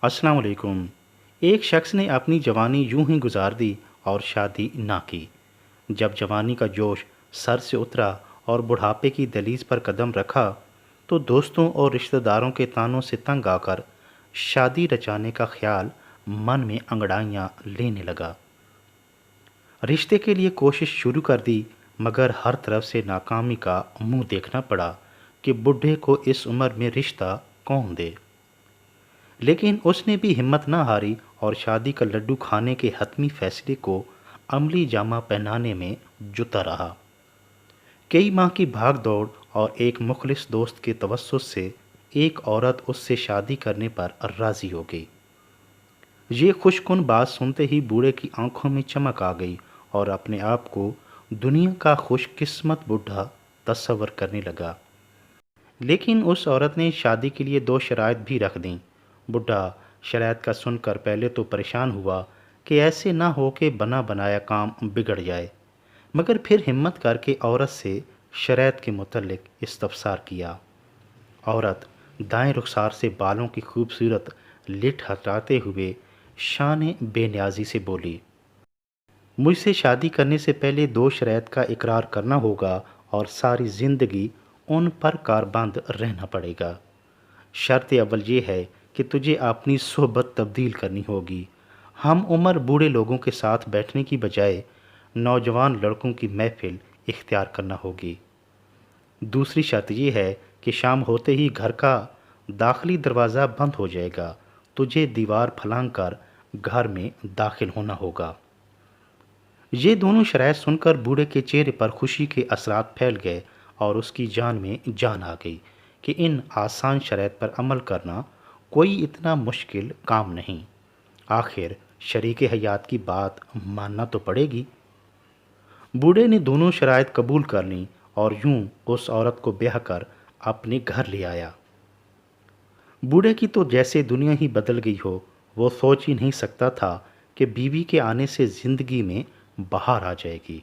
السلام علیکم۔ ایک شخص نے اپنی جوانی یوں ہی گزار دی اور شادی نہ کی۔ جب جوانی کا جوش سر سے اترا اور بڑھاپے کی دہلیز پر قدم رکھا تو دوستوں اور رشتہ داروں کے طعنوں سے تنگ آ کر شادی رچانے کا خیال من میں انگڑائیاں لینے لگا۔ رشتے کے لیے کوشش شروع کر دی، مگر ہر طرف سے ناکامی کا منہ دیکھنا پڑا کہ بڈھے کو اس عمر میں رشتہ کون دے۔ لیکن اس نے بھی ہمت نہ ہاری اور شادی کا لڈو کھانے کے حتمی فیصلے کو عملی جامہ پہنانے میں جتا رہا۔ کئی ماہ کی بھاگ دوڑ اور ایک مخلص دوست کے توسط سے ایک عورت اس سے شادی کرنے پر راضی ہو گئی۔ یہ خوش کن بات سنتے ہی بوڑھے کی آنکھوں میں چمک آ گئی اور اپنے آپ کو دنیا کا خوش قسمت بوڑھا تصور کرنے لگا۔ لیکن اس عورت نے شادی کے لیے 2 شرائط بھی رکھ دیں۔ بڈھا شرائط کا سن کر پہلے تو پریشان ہوا کہ ایسے نہ ہو کہ بنا بنایا کام بگڑ جائے، مگر پھر ہمت کر کے عورت سے شرائط کے متعلق استفسار کیا۔ عورت دائیں رخسار سے بالوں کی خوبصورت لٹ ہٹاتے ہوئے شان بے نیازی سے بولی، مجھ سے شادی کرنے سے پہلے 2 شرائط کا اقرار کرنا ہوگا اور ساری زندگی ان پر کاربند رہنا پڑے گا۔ شرط اول یہ ہے کہ تجھے اپنی صحبت تبدیل کرنی ہوگی۔ ہم عمر بوڑھے لوگوں کے ساتھ بیٹھنے کی بجائے نوجوان لڑکوں کی محفل اختیار کرنا ہوگی۔ دوسری شرط یہ ہے کہ شام ہوتے ہی گھر کا داخلی دروازہ بند ہو جائے گا، تجھے دیوار پھلانگ کر گھر میں داخل ہونا ہوگا۔ یہ دونوں شرائط سن کر بوڑھے کے چہرے پر خوشی کے اثرات پھیل گئے اور اس کی جان میں جان آ گئی کہ ان آسان شرائط پر عمل کرنا کوئی اتنا مشکل کام نہیں۔ آخر شریک حیات کی بات ماننا تو پڑے گی۔ بوڑھے نے دونوں شرائط قبول کر لیں اور یوں اس عورت کو بیاہ کر اپنے گھر لے آیا۔ بوڑھے کی تو جیسے دنیا ہی بدل گئی ہو، وہ سوچ ہی نہیں سکتا تھا کہ بیوی کے آنے سے زندگی میں بہار آ جائے گی۔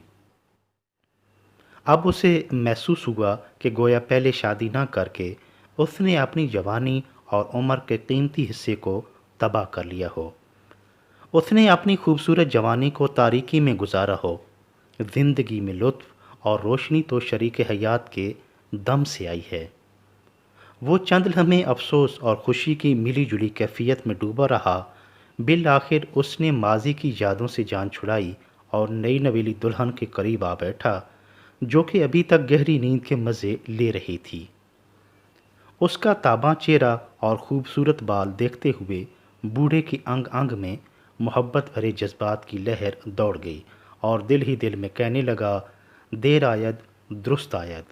اب اسے محسوس ہوا کہ گویا پہلے شادی نہ کر کے اس نے اپنی جوانی اور عمر کے قیمتی حصے کو تباہ کر لیا ہو۔ اس نے اپنی خوبصورت جوانی کو تاریکی میں گزارا ہو۔ زندگی میں لطف اور روشنی تو شریک حیات کے دم سے آئی ہے۔ وہ چند لمحے افسوس اور خوشی کی ملی جلی کیفیت میں ڈوبا رہا۔ بالآخر اس نے ماضی کی یادوں سے جان چھڑائی اور نئی نویلی دلہن کے قریب آ بیٹھا، جو کہ ابھی تک گہری نیند کے مزے لے رہی تھی۔ اس کا تاباں چہرہ اور خوبصورت بال دیکھتے ہوئے بوڑھے کی انگ انگ میں محبت بھرے جذبات کی لہر دوڑ گئی اور دل ہی دل میں کہنے لگا، دیر آید درست آید۔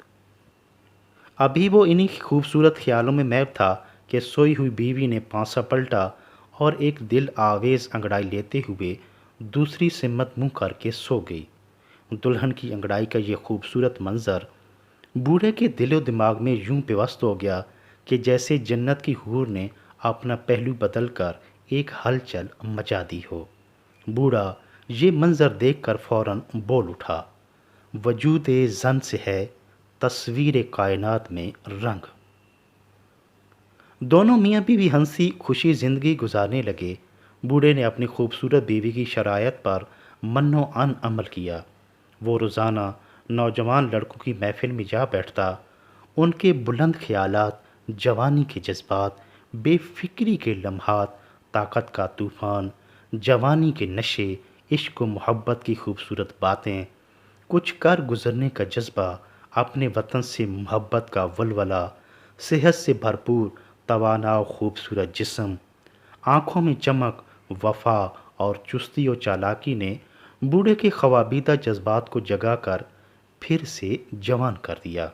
ابھی وہ انہی خوبصورت خیالوں میں محو تھا کہ سوئی ہوئی بیوی نے پانسا پلٹا اور ایک دل آویز انگڑائی لیتے ہوئے دوسری سمت منہ کر کے سو گئی۔ دلہن کی انگڑائی کا یہ خوبصورت منظر بوڑھے کے دل و دماغ میں یوں پیوست ہو گیا کہ جیسے جنت کی حور نے اپنا پہلو بدل کر ایک ہلچل مچا دی ہو۔ بوڑھا یہ منظر دیکھ کر فوراً بول اٹھا، وجود زن سے ہے تصویر کائنات میں رنگ۔ دونوں میاں بیوی ہنسی خوشی زندگی گزارنے لگے۔ بوڑھے نے اپنی خوبصورت بیوی کی شرائط پر منو عن عمل کیا۔ وہ روزانہ نوجوان لڑکوں کی محفل میں جا بیٹھتا، ان کے بلند خیالات، جوانی کے جذبات، بے فکری کے لمحات، طاقت کا طوفان، جوانی کے نشے، عشق و محبت کی خوبصورت باتیں، کچھ کر گزرنے کا جذبہ، اپنے وطن سے محبت کا ولولہ، صحت سے بھرپور توانا و خوبصورت جسم، آنکھوں میں چمک، وفا اور چستی و چالاکی نے بوڑھے کے خوابیدہ جذبات کو جگا کر پھر سے جوان کر دیا۔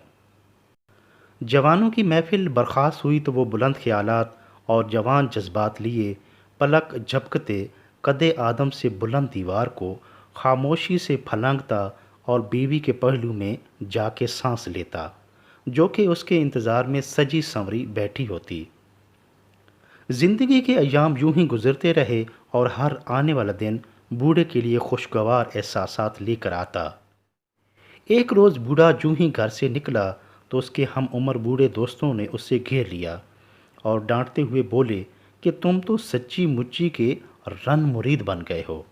جوانوں کی محفل برخاست ہوئی تو وہ بلند خیالات اور جوان جذبات لیے پلک جھپکتے قد آدم سے بلند دیوار کو خاموشی سے پھلانگتا اور بیوی کے پہلو میں جا کے سانس لیتا، جو کہ اس کے انتظار میں سجی سنوری بیٹھی ہوتی۔ زندگی کے ایام یوں ہی گزرتے رہے اور ہر آنے والا دن بوڑھے کے لیے خوشگوار احساسات لے کر آتا۔ ایک روز بوڑھا جوں ہی گھر سے نکلا تو اس کے ہم عمر بوڑھے دوستوں نے اس سے گھیر لیا اور ڈانٹتے ہوئے بولے کہ تم تو سچی مچی کے رن مرید بن گئے ہو۔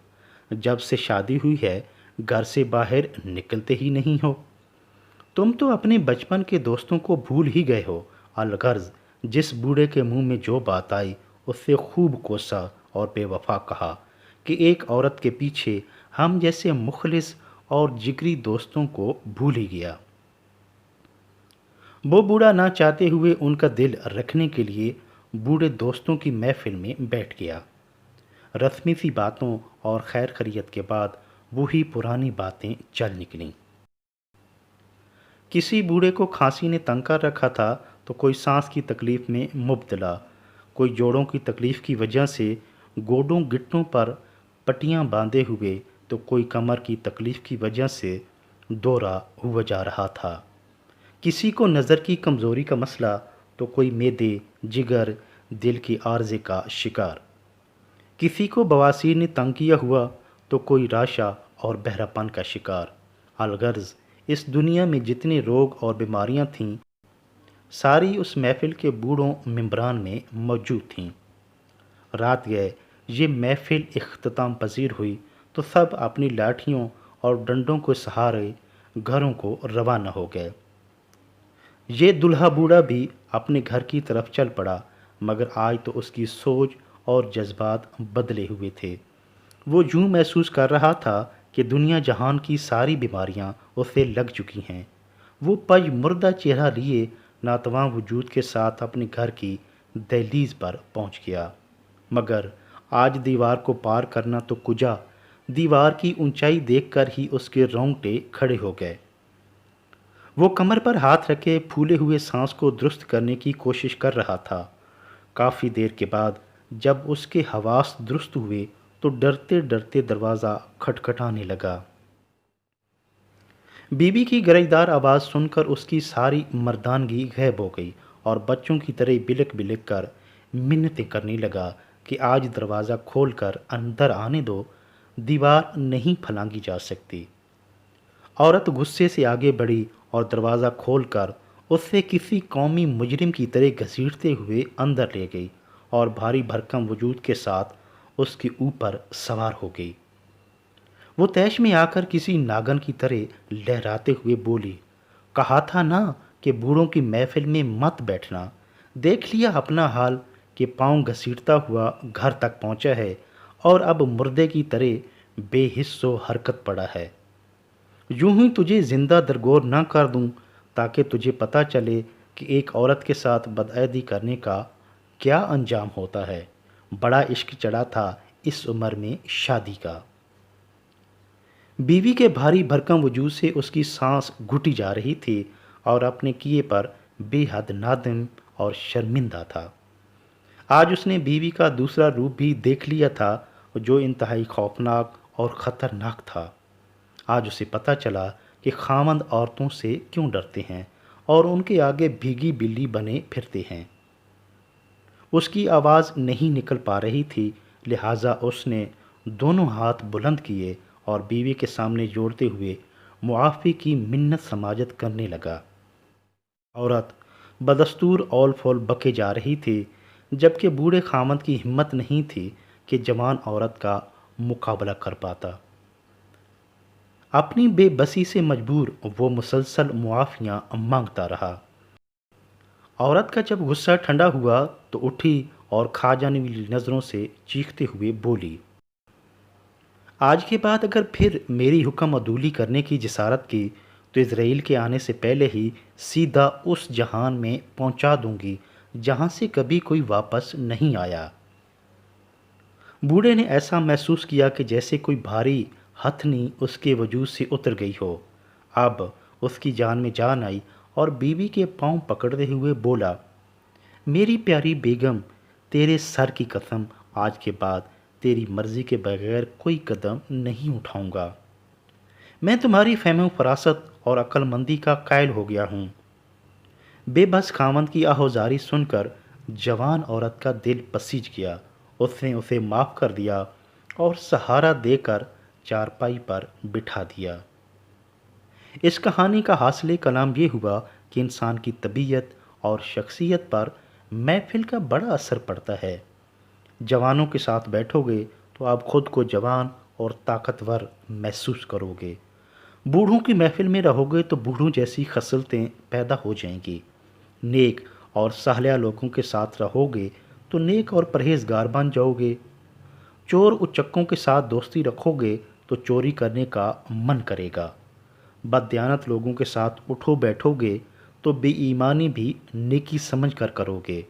جب سے شادی ہوئی ہے گھر سے باہر نکلتے ہی نہیں ہو۔ تم تو اپنے بچپن کے دوستوں کو بھول ہی گئے ہو۔ الغرض جس بوڑھے کے منہ میں جو بات آئی اس سے خوب کوسا اور بے وفا کہا کہ ایک عورت کے پیچھے ہم جیسے مخلص اور جگری دوستوں کو بھول ہی گیا۔ وہ بوڑھا نہ چاہتے ہوئے ان کا دل رکھنے کے لیے بوڑھے دوستوں کی محفل میں بیٹھ گیا۔ رسمی سی باتوں اور خیر خیریت کے بعد وہی پرانی باتیں چل نکلیں۔ کسی بوڑھے کو کھانسی نے تنگ کر رکھا تھا تو کوئی سانس کی تکلیف میں مبتلا، کوئی جوڑوں کی تکلیف کی وجہ سے گوڈوں گٹوں پر پٹیاں باندھے ہوئے، تو کوئی کمر کی تکلیف کی وجہ سے دورہ ہوا جا رہا تھا۔ کسی کو نظر کی کمزوری کا مسئلہ تو کوئی معدے، جگر، دل کی عارضے کا شکار۔ کسی کو بواسیر نے تنگ کیا ہوا تو کوئی راشا اور بہرا پن کا شکار۔ الغرض اس دنیا میں جتنے روگ اور بیماریاں تھیں ساری اس محفل کے بوڑھوں ممبران میں موجود تھیں۔ رات گئے یہ محفل اختتام پذیر ہوئی تو سب اپنی لاٹھیوں اور ڈنڈوں کو سہارے گھروں کو روانہ ہو گئے۔ یہ دلہا بوڑھا بھی اپنے گھر کی طرف چل پڑا، مگر آج تو اس کی سوچ اور جذبات بدلے ہوئے تھے۔ وہ یوں محسوس کر رہا تھا کہ دنیا جہان کی ساری بیماریاں اسے لگ چکی ہیں۔ وہ پج مردہ چہرہ لیے ناتواں وجود کے ساتھ اپنے گھر کی دہلیز پر پہنچ گیا، مگر آج دیوار کو پار کرنا تو کجا، دیوار کی اونچائی دیکھ کر ہی اس کے رونگٹے کھڑے ہو گئے۔ وہ کمر پر ہاتھ رکھے پھولے ہوئے سانس کو درست کرنے کی کوشش کر رہا تھا۔ کافی دیر کے بعد جب اس کے حواس درست ہوئے تو ڈرتے ڈرتے دروازہ کھٹکھٹانے لگا۔ بیوی کی گرجدار آواز سن کر اس کی ساری مردانگی غائب ہو گئی اور بچوں کی طرح بلک بلک کر منتیں کرنے لگا کہ آج دروازہ کھول کر اندر آنے دو، دیوار نہیں پھلانگی جا سکتی۔ عورت غصے سے آگے بڑھی اور دروازہ کھول کر اس سے کسی قومی مجرم کی طرح گھسیٹتے ہوئے اندر لے گئی اور بھاری بھرکم وجود کے ساتھ اس کے اوپر سوار ہو گئی۔ وہ تیش میں آ کر کسی ناگن کی طرح لہراتے ہوئے بولی، کہا تھا نا کہ بوڑھوں کی محفل میں مت بیٹھنا، دیکھ لیا اپنا حال کہ پاؤں گھسیٹتا ہوا گھر تک پہنچا ہے اور اب مردے کی طرح بے حس و حرکت پڑا ہے۔ یوں ہی تجھے زندہ درگور نہ کر دوں تاکہ تجھے پتہ چلے کہ ایک عورت کے ساتھ بدعہدی کرنے کا کیا انجام ہوتا ہے۔ بڑا عشق چڑھا تھا اس عمر میں شادی کا۔ بیوی کے بھاری بھرکم وجود سے اس کی سانس گھٹی جا رہی تھی اور اپنے کیے پر بے حد نادم اور شرمندہ تھا۔ آج اس نے بیوی کا دوسرا روپ بھی دیکھ لیا تھا جو انتہائی خوفناک اور خطرناک تھا۔ آج اسے پتہ چلا کہ خاوند عورتوں سے کیوں ڈرتے ہیں اور ان کے آگے بھیگی بلی بنے پھرتے ہیں۔ اس کی آواز نہیں نکل پا رہی تھی، لہٰذا اس نے دونوں ہاتھ بلند کیے اور بیوی کے سامنے جوڑتے ہوئے معافی کی منت سماجت کرنے لگا۔ عورت بدستور اول فول بکے جا رہی تھی، جبکہ بوڑھے خاوند کی ہمت نہیں تھی کہ جوان عورت کا مقابلہ کر پاتا۔ اپنی بے بسی سے مجبور وہ مسلسل معافیاں مانگتا رہا۔ عورت کا جب غصہ ٹھنڈا ہوا تو اٹھی اور کھا جانے والی نظروں سے چیختے ہوئے بولی، آج کے بعد اگر پھر میری حکم عدولی کرنے کی جسارت کی تو اسرائیل کے آنے سے پہلے ہی سیدھا اس جہان میں پہنچا دوں گی جہاں سے کبھی کوئی واپس نہیں آیا۔ بوڑھے نے ایسا محسوس کیا کہ جیسے کوئی بھاری ہتھنی اس کے وجود سے اتر گئی ہو۔ اب اس کی جان میں جان آئی اور بیوی کے پاؤں پکڑتے ہوئے بولا، میری پیاری بیگم، تیرے سر کی قسم آج کے بعد تیری مرضی کے بغیر کوئی قدم نہیں اٹھاؤں گا۔ میں تمہاری فہم و فراست اور عقل مندی کا قائل ہو گیا ہوں۔ بے بس خاوند کی آہوزاری سن کر جوان عورت کا دل پسیج گیا۔ اس نے اسے معاف کر دیا اور سہارا دے کر چارپائی پر بٹھا دیا۔ اس کہانی کا حاصل کلام یہ ہوا کہ انسان کی طبیعت اور شخصیت پر محفل کا بڑا اثر پڑتا ہے۔ جوانوں کے ساتھ بیٹھو گے تو آپ خود کو جوان اور طاقتور محسوس کرو گے۔ بوڑھوں کی محفل میں رہو گے تو بوڑھوں جیسی خصلتیں پیدا ہو جائیں گی۔ نیک اور صالح لوگوں کے ساتھ رہو گے تو نیک اور پرہیزگار بن جاؤ گے۔ چور اچکوں کے ساتھ دوستی رکھو گے تو چوری کرنے کا من کرے گا۔ بددیانت لوگوں کے ساتھ اٹھو بیٹھو گے تو بے ایمانی بھی نیکی سمجھ کر کرو گے۔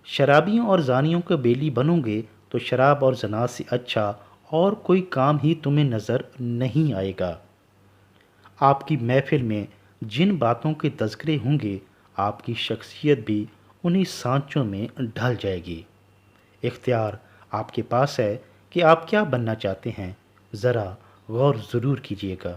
شرابیوں اور زانیوں کے بیلی بنو گے تو شراب اور زنا سے اچھا اور کوئی کام ہی تمہیں نظر نہیں آئے گا۔ آپ کی محفل میں جن باتوں کے تذکرے ہوں گے آپ کی شخصیت بھی انہی سانچوں میں ڈھل جائے گی۔ اختیار آپ کے پاس ہے کہ آپ کیا بننا چاہتے ہیں، ذرا غور ضرور کیجیے گا۔